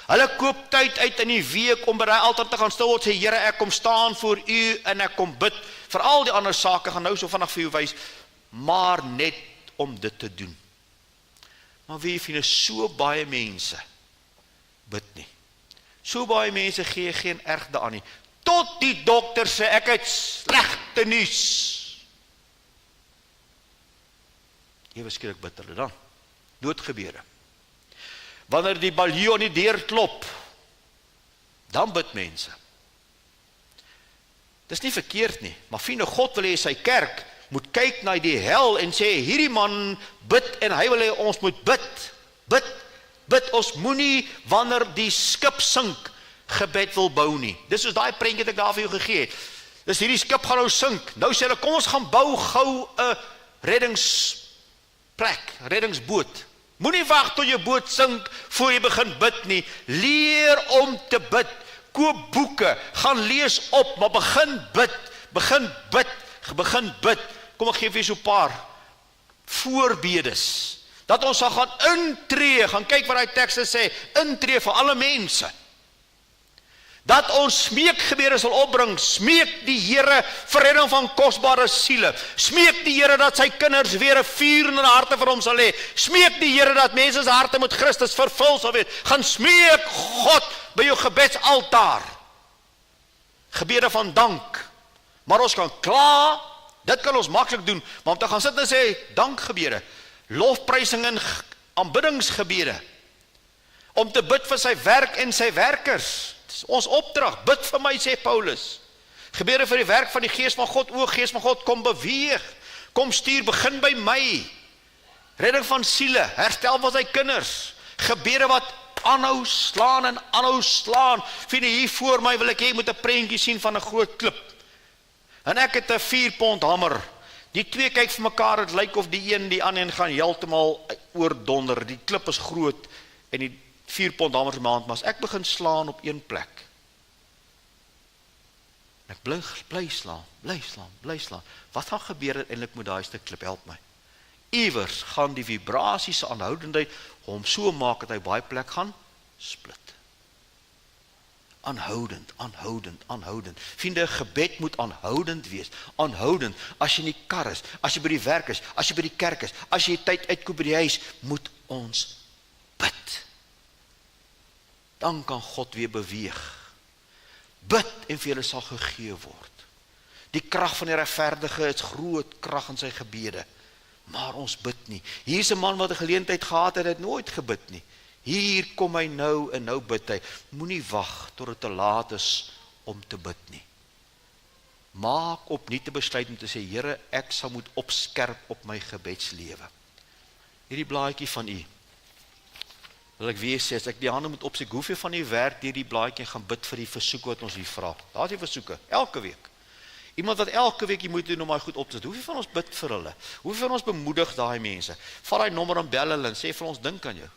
Hulle koop tyd uit in die week om by daai altaar te gaan stil word, sê Here, ek kom staan voor u en ek kom bid. Vir al die ander sake gaan nou so vinnig vir jou wys, maar net om dit te doen. Maar wie vind so baie mense bid nie. So baie mense gee geen erg daaraan nie. Tot die dokter sê ek het slegte nuus. Ewe skielik bid hulle dan. Doodgebeure. Wanneer die baljoen die deur klop, dan bid mense. Dis nie verkeerd nie, maar vriende, God wil hê sy kerk moet kyk na die hel en sê, hierdie man bid en hy wil hê ons moet bid, ons moenie wanneer die skip sink, gebed wil bou nie. Dis soos daai prentjie wat ek daar vir jou gegee het. Dis hierdie skip gaan nou sink. Nou sê hulle, kom ons gaan bou gou 'n reddingsplek, reddingsboot. Moenie wag tot jou boot sink voor jy begin bid nie. Leer om te bid. Koop boeke, gaan lees op, maar begin bid. Kom ek gee vir so 'n paar voorbedes. Dat ons sal gaan intree, gaan kyk wat die tekste sê, intree vir alle mense. Dat ons smeekgebede sal opbring, smeek die Here vir redding van kosbare siele. Smeek die Here dat sy kinders weer 'n vuur in hulle harte vir hom sal hê. Smeek die Here dat mense se harte met Christus vervul sal wees. Gaan smeek God by jou gebedsaltaar. Gebede van dank. Maar ons kan kla, dit kan ons maklik doen, maar om te gaan sit en sê dankgebede, lofprysing en aanbiddingsgebede. Om te bid vir sy werk en sy werkers. Ons opdrag, bid vir my, sê Paulus. Gebede vir die werk van die Gees van God, o Gees van God, kom beweeg, kom stuur, begin by my. Redding van siele, herstel van sy kinders, gebede wat aanhou slaan en aanhou slaan. Vriende, hier voor my wil ek hê moet 'n prentjie sien van 'n groot klip. En ek het 'n 4 pond hamer, Die twee kyk vir mekaar, het lyk of die een die ander gaan heeltemal oordonder. Die klip is groot en die 4 pond hamer se maand, maar as ek begin slaan op een plek. En ek bly slaan. Wat gaan gebeur uiteindelik met daai stuk klip? Help my. Iewers gaan die vibrasie se aanhoudendheid hom so maak dat hy baie plek gaan split. Aanhoudend. Vriende, gebed moet aanhoudend wees. Aanhoudend. As jy in die kar is, as jy by die werk is, as jy by die kerk is, as jy tyd uitkoop by die huis, moet ons bid. Dan kan God weer beweeg. Bid en vir julle sal gegee word. Die krag van die regverdige is groot krag in sy gebede. Maar ons bid nie. Hier is 'n man wat 'n geleentheid gehad het nooit gebid nie. Hier kom hy nou en nou bid hy. Moenie wag tot dit te laat is om te bid nie. Maak opnuut 'n besluit om te sê, Here, ek sal moet opskerp op my gebedslewe. Hierdie blaadjie van u. Wil ek weer sê, as ek die hande moet opsek, hoeveel van u werk deur die blaadjie gaan bid vir die versoeke wat ons hier vra? Daar's die versoeke, elke week. Iemand wat elke week jy moet doen om my goed op te sit. Hoeveel van ons bid vir hulle? Hoeveel van ons bemoedig daai mense? Vat daai nommer en bel hulle en sê vir ons dink aan jou.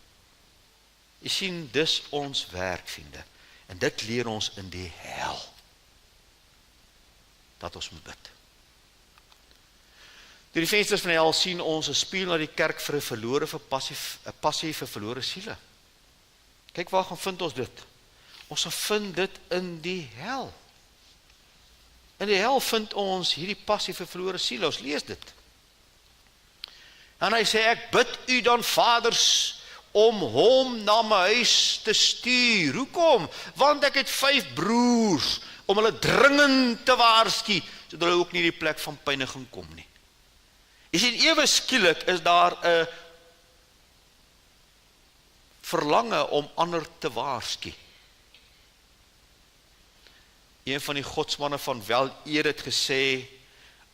Jy sien, dis ons werk, vriende. En dit leer ons in die hel. Dat ons moet bid. Deur die vensters van die hel sien ons 'n spieël na die kerk vir 'n verlore, passie vir verlore siele. Kyk, waar gaan vind ons dit? Ons gaan vind dit in die hel. In die hel vind ons hierdie passie vir verlore siele. Ons lees dit. En hy sê, ek bid u dan, vaders, om hom na my huis te stuur. Hoekom? Want ek het 5 broers, om hulle dringend te waarsku, sodat hulle ook nie die plek van pyniging kom nie. Jy sien, ewe skielik is daar 'n verlange om ander te waarsku. Een van die godsmanne van wel eer het gesê,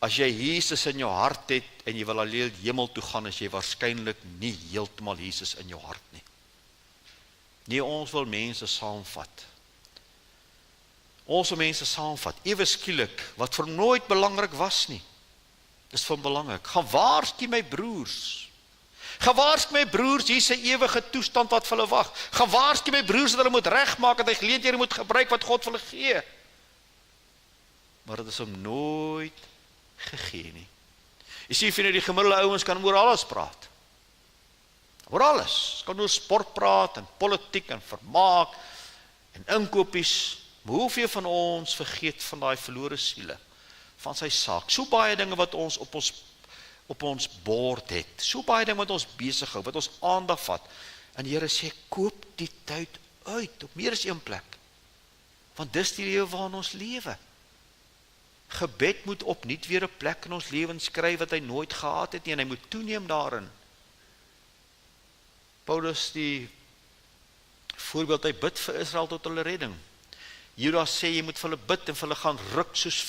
as jy Jesus in jou hart het, en jy wil alleen hemel toe gaan, is jy waarskynlik nie heeltemal Jesus in jou hart nie. Nee, ons wil mense saamvat. Ons wil mense saamvat, ewe skielik, wat vir nooit belangrik was nie, is van belangrik. Gaan waarsku my broers. Gaan waarsku my broers, hier is 'n ewige toestand wat vir hulle wag. Gaan waarsku my broers dat hulle moet regmaak, dat hy geleenthede moet gebruik wat God vir hulle gee. Maar dit is hom nooit gegee nie. Jy sien, vriende, die gemiddelde ouens kan oor alles praat. Oor alles. Kan oor sport praat, en politiek, en vermaak, en inkopies. Maar hoeveel van ons vergeet van daai verlore siele, van sy saak? So baie dinge wat ons op ons bord het, so baie dinge wat ons besig hou, wat ons aandag vat. En die Here sê, koop die tyd uit, op meer as een plek. Want dis die lewe waarin ons lewe. Gebed moet opnuut weer 'n plek in ons lewens kry wat hy nooit gehad het nie, en hy moet toeneem daarin. Paulus die voorbeeld, hy bid vir Israel tot hulle redding. Judas sê jy moet vir hulle bid en vir hulle gaan ruk soos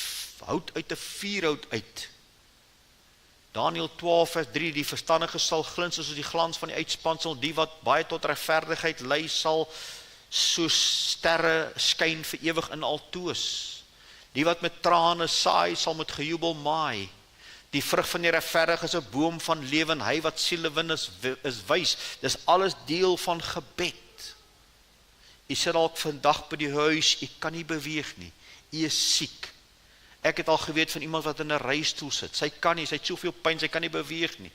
hout uit 'n vuurhout uit. Daniël 12 vers 3, die verstandige sal glins soos die glans van die uitspansel, die wat baie tot regverdigheid lei sal soos sterre skyn vir ewig in altoos. Die wat met trane saai, sal met gejubel maai. Die vrug van die regverdige is 'n boom van lewe, en hy wat siele win is wys. Dis alles deel van gebed. U sit dalk vandag by die huis, u kan nie beweeg nie. U is siek. Ek het al geweet van iemand wat in 'n reistool sit. Sy kan nie, sy het soveel pyn, sy kan nie beweeg nie.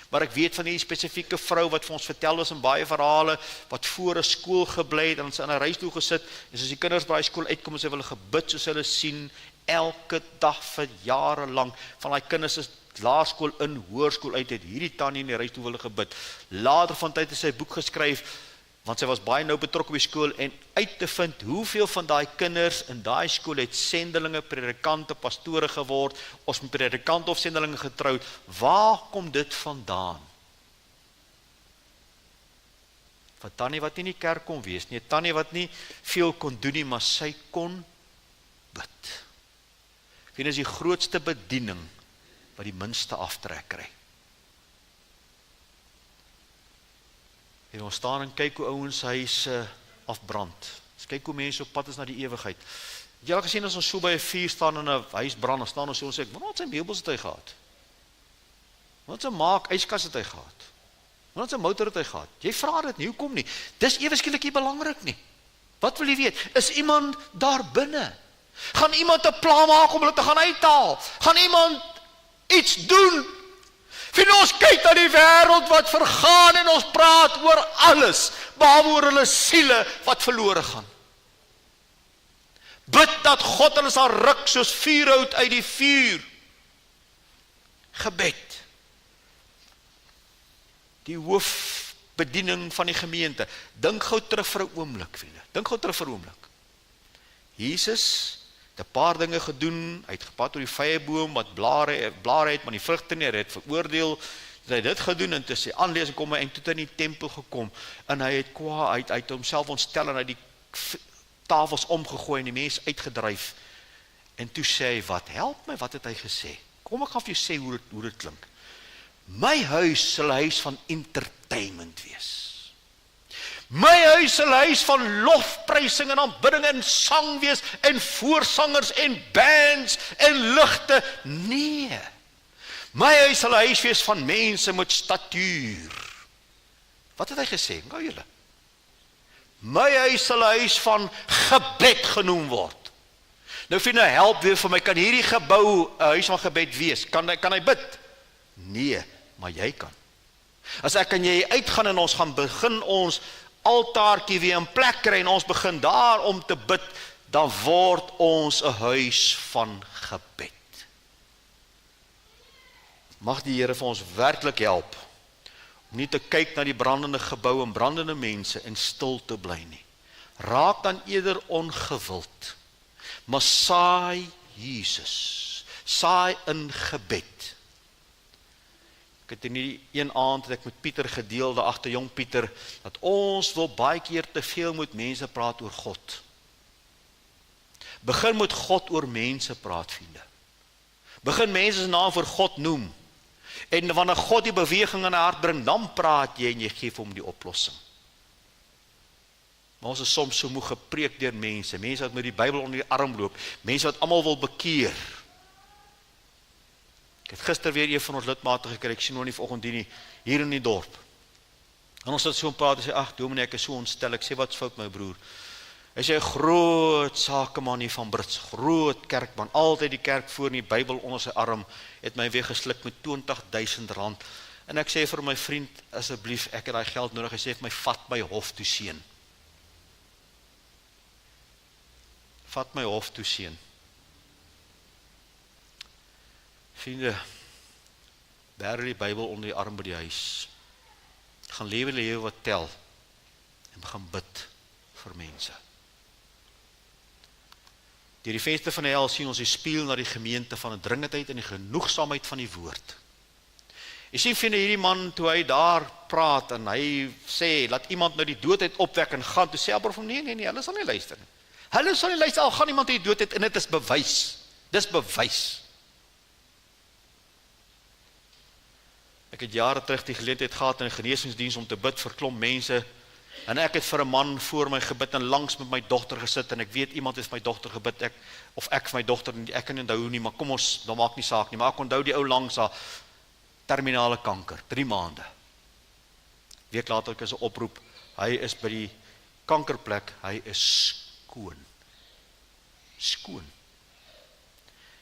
Maar ek weet van die spesifieke vrou wat vir ons vertel is in baie verhale, wat voor 'n skool gebly het, en sy in 'n reistool gesit, en soos die kinders by die skool uitkom, en sy wil gebid soos hulle sien, elke dag vir jare lank, van daai kinders is laerskool in, hoërskool uit, het hierdie tannie in die reistool wil gebid. Later van tyd het sy 'n boek geskryf, want sy was baie nou betrokke by skool, en uit te vind hoeveel van daai kinders in daai skool het sendelinge, predikante, pastore geword, ons met predikante of sendelinge getroud. Waar kom dit vandaan? Van tannie wat nie in die kerk kon wees nie, tannie wat nie veel kon doen nie, maar sy kon bid. Dit is die grootste bediening wat die minste aftrek kry. En ons staan en kyk hoe ouens huise afbrand. Ons kyk hoe mense op pad is na die ewigheid. Het jy al gesien as ons so by 'n vuur staan en 'n huis brand, dan staan ons so en sê, "Maar wat sy meubels het hy gehad?" Wat sy maak, yskas het hy gehad. Wat sy motor het hy gehad. Jy vra dit nie, hoekom nie? Dis ewe skielik nie belangrik nie. Wat wil jy weet? Is iemand daar binne? Gaan iemand 'n plan maak om hulle te gaan uithaal? Gaan iemand iets doen? Vind ons kyk na die wêreld wat vergaan en ons praat oor alles, behalwe oor hulle siele wat verlore gaan. Bid dat God hulle sal ruk soos vuurhout uit die vuur. Gebed. Die hoofbediening van die gemeente. Dink gou terug vir 'n oomblik, vriende. Dink gou terug vir 'n oomblik. Jesus het 'n paar dinge gedoen, hy het gepad oor die vyeboom wat blare het, maar die vrugte nie, hy het veroordeel. Hy het dit gedoen en tussen die aanlesing kom hy en toe het hy in die tempel gekom en hy het kwaad, hy het homself ontstel en hy die tafels omgegooi en die mense uitgedryf. En toe sê hy, wat help my, wat het hy gesê? Kom ek gaan vir jou sê hoe dit klink. My huis sal 'n huis van entertainment wees. My huis sal 'n huis van lofprysing en aanbidding en sang wees en voorsangers en bands en ligte. Nee. My huis sal 'n huis wees van mense met statuur. Wat het hy gesê? Gou julle. My huis sal 'n huis van gebed genoem word. Nou vind nou help weer vir my, kan hierdie gebou 'n huis van gebed wees? Kan hy bid? Nee, maar jy kan. As ek en jy uitgaan en ons gaan begin ons altaartjie weer in plek kry en ons begin daar om te bid, dan word ons 'n huis van gebed. Mag die Here vir ons werklik help om nie te kyk na die brandende gebou en brandende mense en stil te bly nie. Raak dan eerder ongewild, maar saai Jesus, saai in gebed. Ek het in die een aand het ek met Pieter gedeel, daar agter jong Pieter, dat ons wil baie keer te veel met mense praat oor God. Begin met God oor mense praat, vriende. Begin mense se naam vir God noem. En wanneer God die beweging in 'n hart bring, dan praat jy en jy gee vir hom die oplossing. Maar ons is soms so moeg gepreek deur mense wat met die Bybel onder die arm loop, mense wat almal wil bekeer. Ek het gister weer een van ons lidmate gekry, ek sien nou nie vanoggend hier in die dorp. En ons sit so en praat en sê, ag dominee, ek is so ontstel, ek sê, wat's fout my broer? Hy sê, groot sakeman hier van Brits, groot kerkman, altyd die kerk voor in die Bybel onder sy arm, het my weer gesluk met R20.000. En ek sê vir my vriend, asseblief, ek het daai geld nodig, hy sê vir my, vat my hof toe seun. Vat my hof toe seun. Vriende, bær die Bybel onder die arm by die huis. Gaan lewe wat tel en begin bid vir mense. Deur die venster van die hel sien ons die spieël na die gemeente van 'n dringendheid en die genoegsaamheid van die woord. Jy sien vriende, hierdie man toe hy daar praat en hy sê, laat iemand nou die doodheid opwek en gaan, toe sê Abraham, nee, hulle sal nie luister nie. Hulle sal nie luister, al gaan iemand die doodheid en dit is bewys. Dis bewys. Ek het jare terug die geleentheid gehad in 'n genesingsdiens om te bid vir klomp mense. En ek het vir 'n man voor my gebid en langs met my dogter gesit en ek weet iemand het vir my dogter gebid, ek vir my dogter, ek kan nie onthou nie, maar kom ons, dan maak nie saak nie, maar ek onthou die ou langs haar terminale kanker, 3 maande. Week later ek is 'n oproep, hy is by die kankerplek, hy is skoon.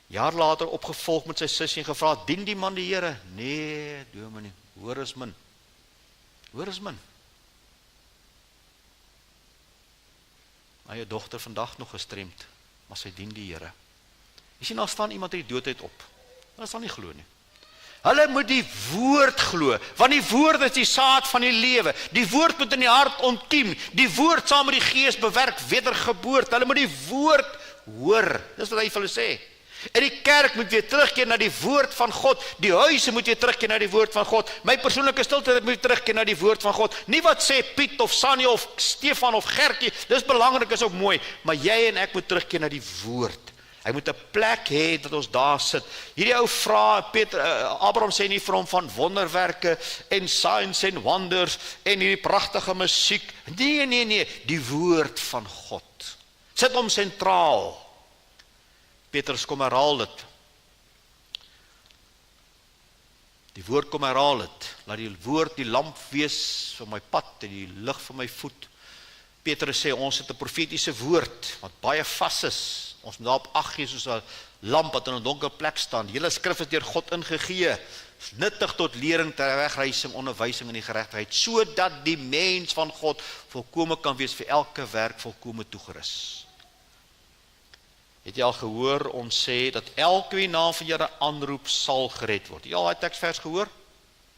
Jaar later opgevolg met sy sussie en gevra, dien die man die Here? Nee, dominee, hoor is min. My eie dogter vandag nog gestremd, maar sy dien die Here. Jy sien, daar staan iemand uit die doodheid op. Hulle sal nie glo nie. Hulle moet die woord glo, want die woord is die saad van die lewe. Die woord moet in die hart ontkiem. Die woord saam met die gees bewerk wedergeboorte. Hulle moet die woord hoor. Dis wat hy vir hulle sê. En die kerk moet weer terugkeer na die woord van God. Die huise moet weer terugkeer na die woord van God. My persoonlike stilte moet terugkeer na die woord van God. Nie wat sê Piet of Sannie of Stefan of Gertjie. Dis belangrik, is ook mooi. Maar jy en ek moet terugkeer na die woord. Hy moet 'n plek hê dat ons daar sit. Hierdie ou vra, Abraham sê nie vir hom van wonderwerke en signs and wonders en hierdie pragtige musiek. Nee, die woord van God. Sit hom sentraal. Petrus kom herhaal dit. Die Die woord kom herhaal het. Laat die woord die lamp wees vir my pad en die lig vir my voet. Petrus sê, ons het 'n profetiese woord, wat baie vas is. Ons moet daarop ag gee soos 'n lamp wat in 'n donker plek staan. Die hele skrif is deur God ingegee. Is nuttig tot lering, teregwysing, onderwysing in die geregtigheid, sodat die mens van God volkome kan wees vir elke werk volkome toegerus. Het jy al gehoor ons sê dat elke wie naam van Here aanroep sal gered word? Jy al daai teksvers gehoor?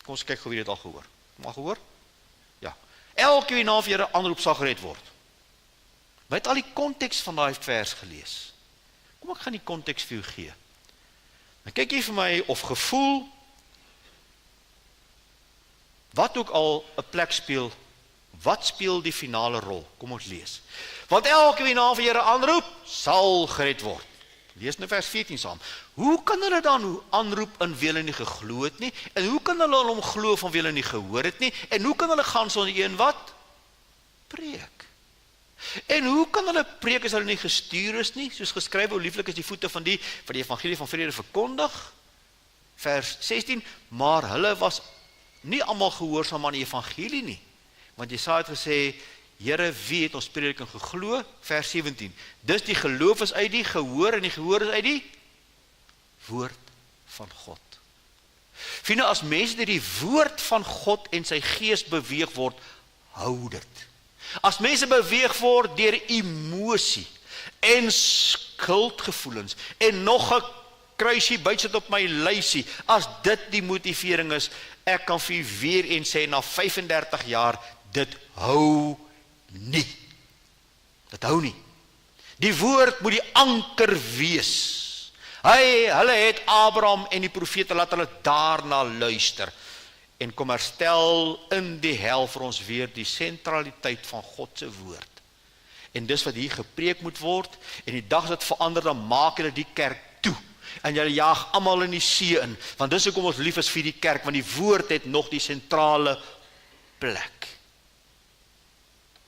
Kom ons kyk gou wie dit al gehoor. Kom al gehoor? Ja. Elke wie naam van Here aanroep sal gered word. Jy het al die konteks van daai vers gelees. Kom ek gaan die konteks vir jou gee. Dan kyk jy vir my of gevoel wat ook al 'n plek speel, wat speel die finale rol? Kom ons lees. Want elke wie naam van Here aanroep, sal gered word. Lees nou vers 14 saam. Hoe kan hulle dan aanroep in wie hulle nie geglo het nie? En hoe kan hulle hom glo van wie hulle nie gehoor het nie? En hoe kan hulle gaan sonder een wat? Preek. En hoe kan hulle preek as hulle nie gestuur is nie? Soos geskrywe, hoe lieflik is die voete van die evangelie van vrede verkondig. Vers 16, maar hulle was nie almal gehoorsaam aan die evangelie nie. Want Jesaja het gesê, Here, wie het ons prediking geglo? Vers 17. Dus die geloof is uit die gehoor en die gehoor is uit die woord van God. Vriende, as mense deur die woord van God en sy gees beweeg word, hou dit. As mense beweeg word deur emosie en skuldgevoelens en nog 'n kruisie bytsit op my lysie, as dit die motivering is, ek kan vir u weer eens sê, na 35 jaar, dit hou nie. Dit hou nie. Die woord moet die anker wees. Hulle het Abraham en die profete laat hulle daarna luister. En kom herstel in die hel vir ons weer die sentraliteit van God se woord. En dis wat hier gepreek moet word, en die dag as dit verander, dan maak hulle die kerk toe. En jy jaag almal in die see in, want dis hoekom ons lief is vir die kerk, want die woord het nog die sentrale plek,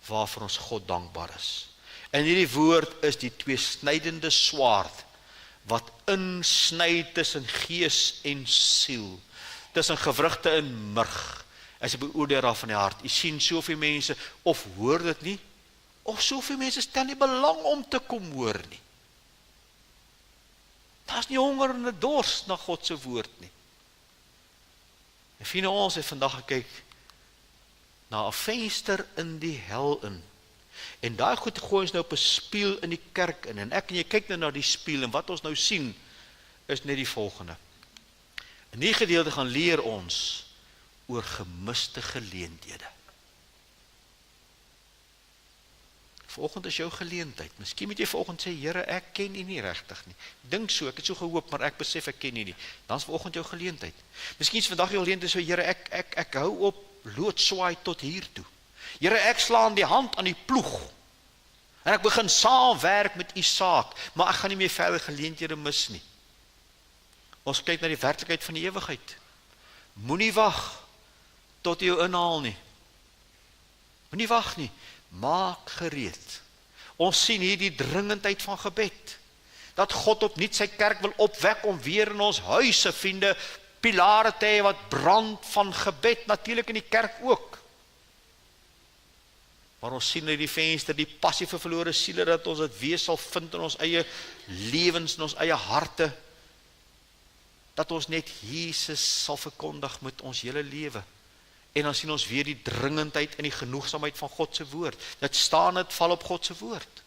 waarvoor ons God dankbaar is. En hierdie woord is die tweesnydende swaard, wat insny tussen gees en siel, tussen gewrigte en murg, as 'n beoordelaar van die hart. Jy sien soveel mense, of hoor dit nie, of soveel mense stel nie belang om te kom hoor nie. Daar is nie honger en 'n dors na God se woord nie. En vriende, ons het vandag gekyk na 'n venster in die hel in. En daai goed gooi ons nou op 'n spieël in die kerk in. En ek en jy kyk nou na die spieël, en wat ons nou sien is net die volgende. In die gedeelte gaan leer ons oor gemiste geleenthede. Vanoggend is jou geleentheid. Miskien moet jy vanoggend sê, Here, ek ken U nie regtig nie. Dink so, ek het so gehoop, maar ek besef ek ken U nie. Dan is vanoggend jou geleentheid. Miskien is vandag jou geleentheid so, Here, ek hou op loodswaai tot hier toe. Here, ek slaan die hand aan die ploeg. En ek begin saamwerk met U saak, maar ek gaan nie meer verder geleenthede mis nie. Ons kyk na die werklikheid van die ewigheid. Moenie wag tot jy jou inhaal nie. Moenie wag nie. Maak gereed. Ons sien hier die dringendheid van gebed. Dat God opnuut sy kerk wil opwek om weer in ons huise, vriende, pilare te hê wat brand van gebed, natuurlik in die kerk ook. Maar ons sien uit die venster die passie vir verlore siele, dat ons dit weer sal vind in ons eie lewens, in ons eie harte, dat ons net Jesus sal verkondig met ons hele lewe. En dan sien ons weer die dringendheid en die genoegsaamheid van God se woord. Dit staan, dit val op God se woord.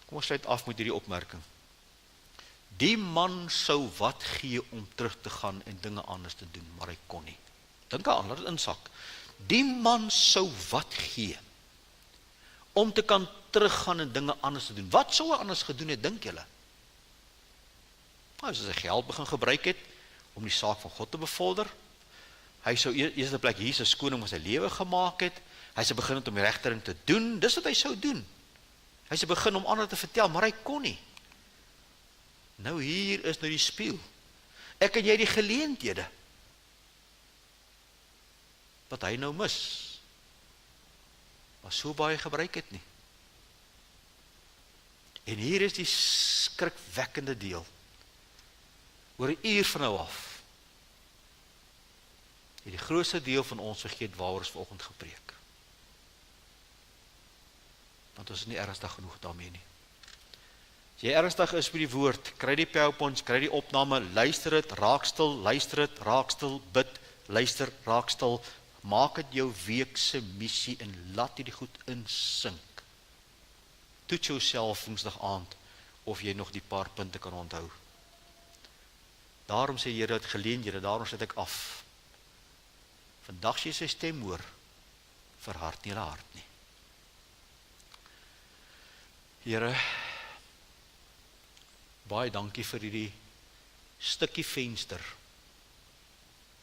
Kom ons sluit af met hierdie opmerking. Die man sou wat gee om terug te gaan en dinge anders te doen, maar hy kon nie. Dink aan, laat dit insak. Die man sou wat gee om te kan teruggaan en dinge anders te doen. Wat sou hy anders gedoen het, dink julle? Nou, as hy geld begin gebruik het om die saak van God te bevorder, hy sou eers 'n plek Jesus koning van sy lewe gemaak het, hy sou begin om die regte ding te doen, dis wat hy sou doen. Hy sou begin om ander te vertel, maar hy kon nie. Nou hier is nou die spieël. Ek en jy die geleenthede wat hy nou mis, maar so baie gebruik het nie. En hier is die skrikwekkende deel. oor 'n uur van nou af, het die grootste deel van ons vergeet waaroor ons vanoggend gepreek. Want ons is nie ernstig genoeg daarmee nie. As jy ernstig is met die woord, kry die PowerPoints, kry die opname, luister dit, raak stil, luister dit, raak stil, bid, luister, raak stil, maak dit jou week se missie en laat dit goed insink. Toets jouself Woensdag aand of jy nog die paar punte kan onthou. Daarom sê Here het geleenthede, daarom sit ek af. Vandag as jy sy stem hoor, verhard nie hulle hart nie. Here, baie dankie vir hierdie stukkie venster,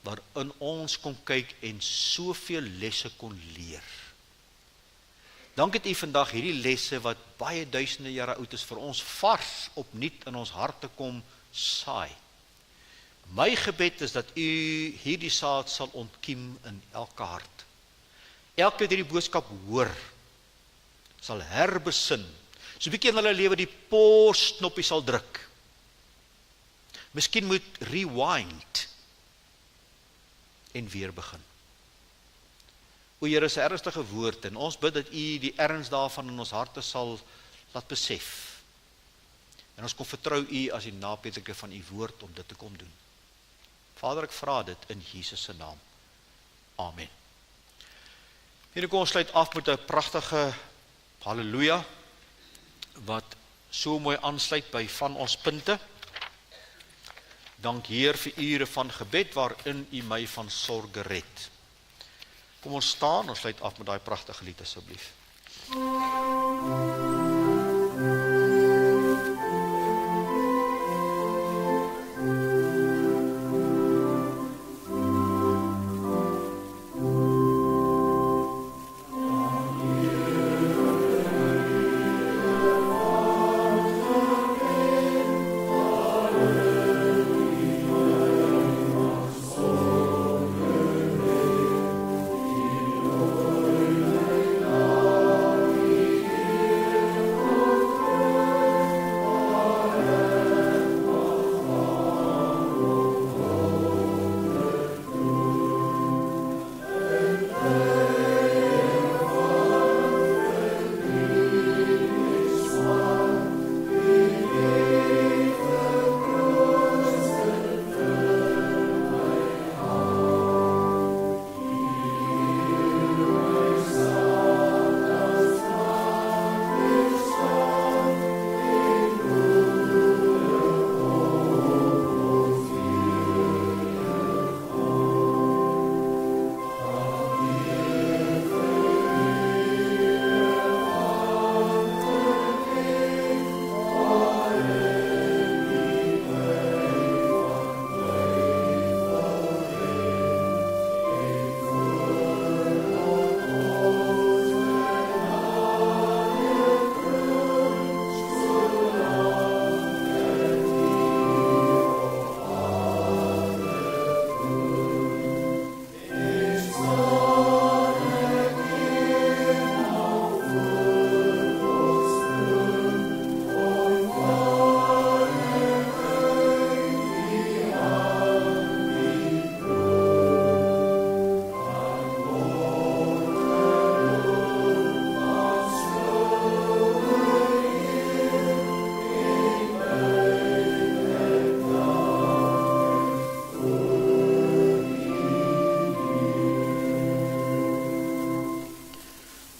waarin ons kon kyk en soveel lesse kon leer. Dankie dat U vandag hierdie lesse wat baie duisende jare oud is, vir ons vars opnuut in ons harte kom saai. My gebed is dat U hierdie saad sal ontkiem in elke hart. Elke wat hierdie boodskap hoor, sal herbesin, so 'n bietjie in hulle lewe die pause-knoppie sal druk. Miskien moet rewind en weer begin. O Here, is 'n ernstige woord en ons bid dat U die erns daarvan in ons harte sal laat besef. En ons kom vertrou U as die naprediker van U woord om dit te kom doen. Vader, ek vra dit in Jesus se naam. Amen. Hier kom ons sluit af met 'n pragtige halleluja wat so mooi aansluit by van ons punte. Dank Heer vir ure van gebed waarin U my van sorge red. Kom ons staan, ons sluit af met daai pragtige lied asseblief.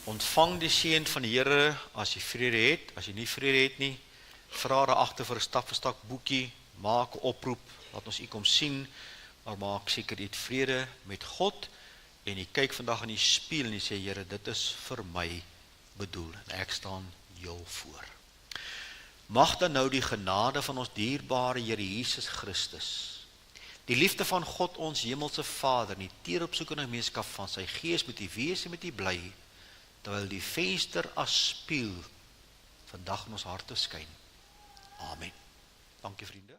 Ontvang die seën van die Here as jy vrede het. As jy nie vrede het nie, vra daar agter vir 'n stap boekie, maak 'n oproep, laat ons U kom sien, maar maak seker jy het vrede met God en jy kyk vandag in die spieël en jy sê Here, dit is vir my bedoel en ek staan jou voor. Mag dan nou die genade van ons dierbare Here Jesus Christus, die liefde van God ons hemelse Vader, en die teeropsoekende gemeenskap van sy Gees met U wees en met U bly, terwyl die venster as spieël vandag in ons harte skyn. Amen. Dankie vriende.